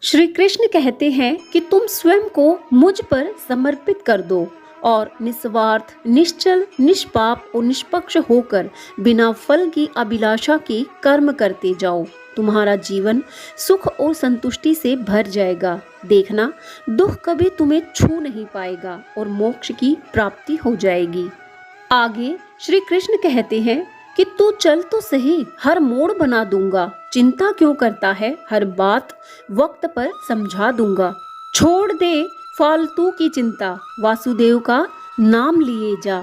श्री कृष्ण कहते हैं कि तुम स्वयं को मुझ पर समर्पित कर दो और निस्वार्थ, निश्चल, निष्पाप और निष्पक्ष होकर बिना फल की अभिलाषा के कर्म करते जाओ। तुम्हारा जीवन सुख और संतुष्टि से भर जाएगा। देखना, दुख कभी तुम्हें छू नहीं पाएगा और मोक्ष की प्राप्ति हो जाएगी। आगे श्री कृष्ण कहते हैं कि तू चल तो सही, हर मोड़ बना दूंगा। चिंता क्यों करता है, हर बात वक्त पर समझा दूंगा। छोड़ दे फालतू की चिंता, वासुदेव का नाम लिए जा।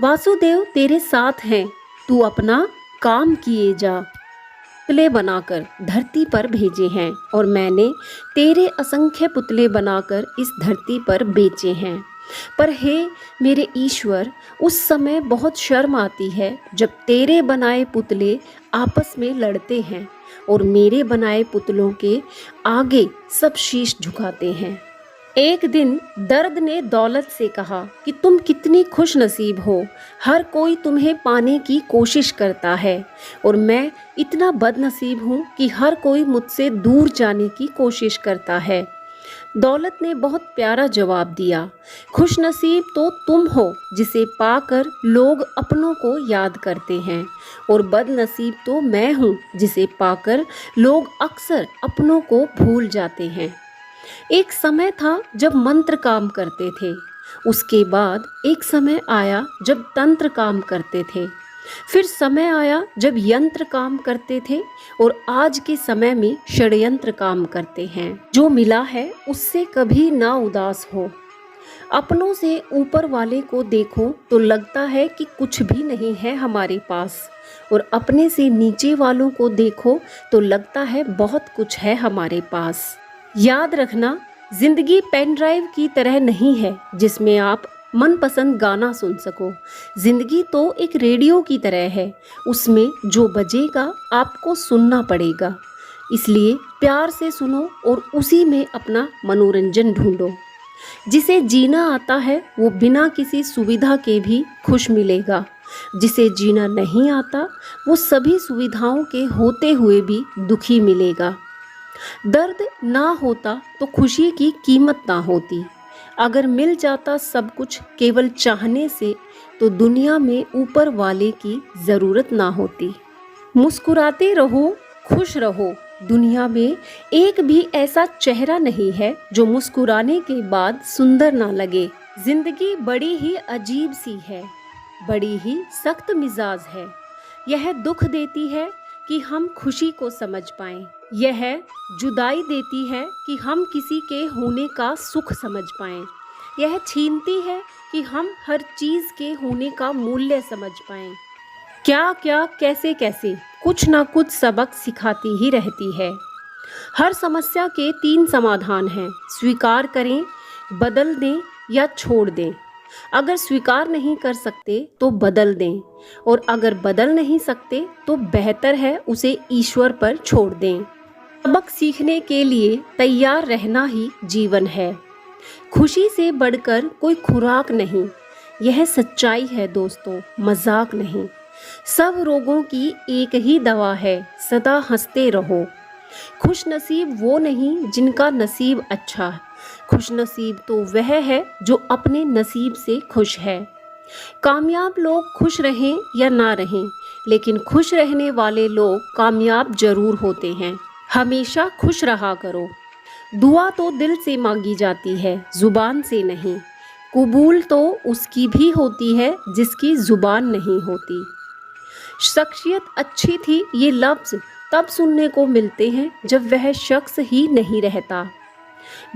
वासुदेव तेरे साथ हैं, तू अपना काम किए जा। पुतले बनाकर धरती पर भेजे हैं और मैंने तेरे असंख्य पुतले बनाकर इस धरती पर बेचे हैं। पर हे मेरे ईश्वर, उस समय बहुत शर्म आती है जब तेरे बनाए पुतले आपस में लड़ते हैं और मेरे बनाए पुतलों के आगे सब शीश झुकाते हैं। एक दिन दर्द ने दौलत से कहा कि तुम कितनी खुश नसीब हो, हर कोई तुम्हें पाने की कोशिश करता है और मैं इतना बदनसीब हूँ कि हर कोई मुझसे दूर जाने की कोशिश करता है। दौलत ने बहुत प्यारा जवाब दिया, खुश नसीब तो तुम हो जिसे पाकर लोग अपनों को याद करते हैं, और बदनसीब तो मैं हूँ जिसे पाकर लोग अक्सर अपनों को भूल जाते हैं। एक समय था जब मंत्र काम करते थे, उसके बाद एक समय आया जब तंत्र काम करते थे, फिर समय आया जब यंत्र काम करते थे और आज के समय में षड्यंत्र काम करते हैं। जो मिला है उससे कभी ना उदास हो। अपनों से ऊपर वाले को देखो तो लगता है कि कुछ भी नहीं है हमारे पास, और अपने से नीचे वालों को देखो तो लगता है बहुत कुछ है हमारे पास। याद रखना, जिंदगी पेन ड्राइव की तरह नहीं है जिसमें आप मनपसंद गाना सुन सको। जिंदगी तो एक रेडियो की तरह है, उसमें जो बजेगा आपको सुनना पड़ेगा। इसलिए प्यार से सुनो और उसी में अपना मनोरंजन ढूंढो। जिसे जीना आता है वो बिना किसी सुविधा के भी खुश मिलेगा। जिसे जीना नहीं आता वो सभी सुविधाओं के होते हुए भी दुखी मिलेगा। दर्द ना होता तो खुशी की कीमत ना होती। अगर मिल जाता सब कुछ केवल चाहने से तो दुनिया में ऊपर वाले की ज़रूरत ना होती। मुस्कुराते रहो, खुश रहो। दुनिया में एक भी ऐसा चेहरा नहीं है जो मुस्कुराने के बाद सुंदर ना लगे। जिंदगी बड़ी ही अजीब सी है, बड़ी ही सख्त मिजाज है। यह दुख देती है कि हम खुशी को समझ पाएं। यह जुदाई देती है कि हम किसी के होने का सुख समझ पाएं। यह छीनती है कि हम हर चीज़ के होने का मूल्य समझ पाएं। क्या क्या, कैसे कैसे, कुछ ना कुछ सबक सिखाती ही रहती है। हर समस्या के 3 समाधान हैं, स्वीकार करें, बदल दें या छोड़ दें। अगर स्वीकार नहीं कर सकते तो बदल दें, और अगर बदल नहीं सकते तो बेहतर है उसे ईश्वर पर छोड़ दें। सबक सीखने के लिए तैयार रहना ही जीवन है। खुशी से बढ़कर कोई खुराक नहीं, यह सच्चाई है दोस्तों, मजाक नहीं। सब रोगों की एक ही दवा है, सदा हंसते रहो। खुश नसीब वो नहीं जिनका नसीब अच्छा है, खुश नसीब तो वह है जो अपने नसीब से खुश है। कामयाब लोग खुश रहें या ना रहें, लेकिन खुश रहने वाले लोग कामयाब जरूर होते हैं। हमेशा खुश रहा करो। दुआ तो दिल से मांगी जाती है, जुबान से नहीं। कबूल तो उसकी भी होती है जिसकी जुबान नहीं होती। शख्सियत अच्छी थी, ये लफ्ज़ तब सुनने को मिलते हैं जब वह शख्स ही नहीं रहता।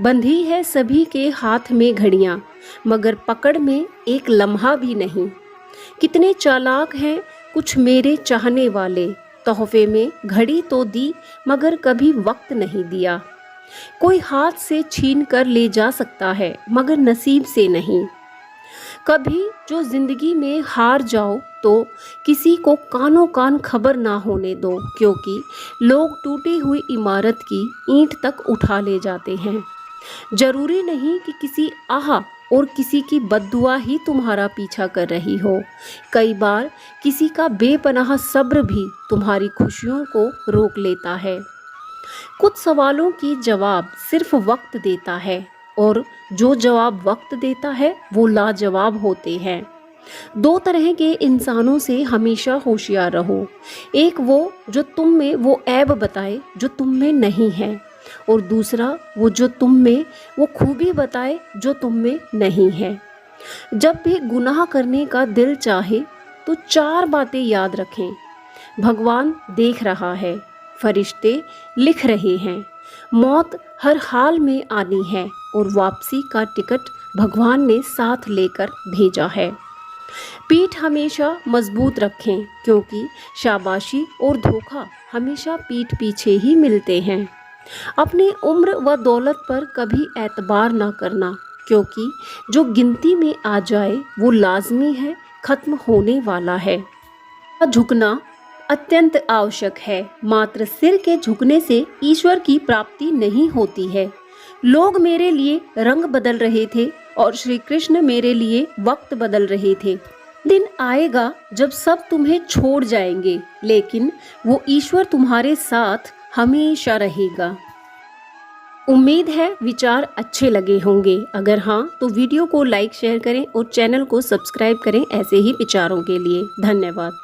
बंधी है सभी के हाथ में घड़ियां, मगर पकड़ में एक लम्हा भी नहीं। कितने चालाक हैं कुछ मेरे चाहने वाले, तोहफे में घड़ी तो दी मगर कभी वक्त नहीं दिया। कोई हाथ से छीन कर ले जा सकता है मगर नसीब से नहीं। कभी जो जिंदगी में हार जाओ तो किसी को कानों कान खबर ना होने दो, क्योंकि लोग टूटी हुई इमारत की ईंट तक उठा ले जाते हैं। जरूरी नहीं कि किसी आह और किसी की बद्दुआ ही तुम्हारा पीछा कर रही हो। कई बार किसी का बेपनाह सब्र भी तुम्हारी खुशियों को रोक लेता है। कुछ सवालों की जवाब सिर्फ वक्त देता है और जो जवाब वक्त देता है वो लाजवाब होते हैं। दो तरह के इंसानों से हमेशा होशियार रहो। एक वो जो तुम में वो ऐब बताए जो तुम में नहीं है, और दूसरा वो जो तुम में वो खूबी बताए जो तुम में नहीं है। जब भी गुनाह करने का दिल चाहे तो चार बातें याद रखें। भगवान देख रहा है, फरिश्ते लिख रहे हैं, मौत हर हाल में आनी है और वापसी का टिकट भगवान ने साथ लेकर भेजा है। पीठ हमेशा मजबूत रखें क्योंकि शाबाशी और धोखा हमेशा पीठ पीछे ही मिलते हैं। अपनी उम्र व दौलत पर कभी एतबार ना करना क्योंकि जो गिनती में आ जाए वो लाजमी है, खत्म होने वाला है। झुकना अत्यंत आवश्यक है, मात्र सिर के झुकने से ईश्वर की प्राप्ति नहीं होती है। लोग मेरे लिए रंग बदल रहे थे और श्री कृष्ण मेरे लिए वक्त बदल रहे थे। दिन आएगा जब सब तुम्हें छोड़ जाएंगे, लेकिन वो ईश्वर तुम्हारे साथ हमेशा रहेगा। उम्मीद है विचार अच्छे लगे होंगे। अगर हाँ तो वीडियो को लाइक शेयर करें और चैनल को सब्सक्राइब करें ऐसे ही विचारों के लिए। धन्यवाद।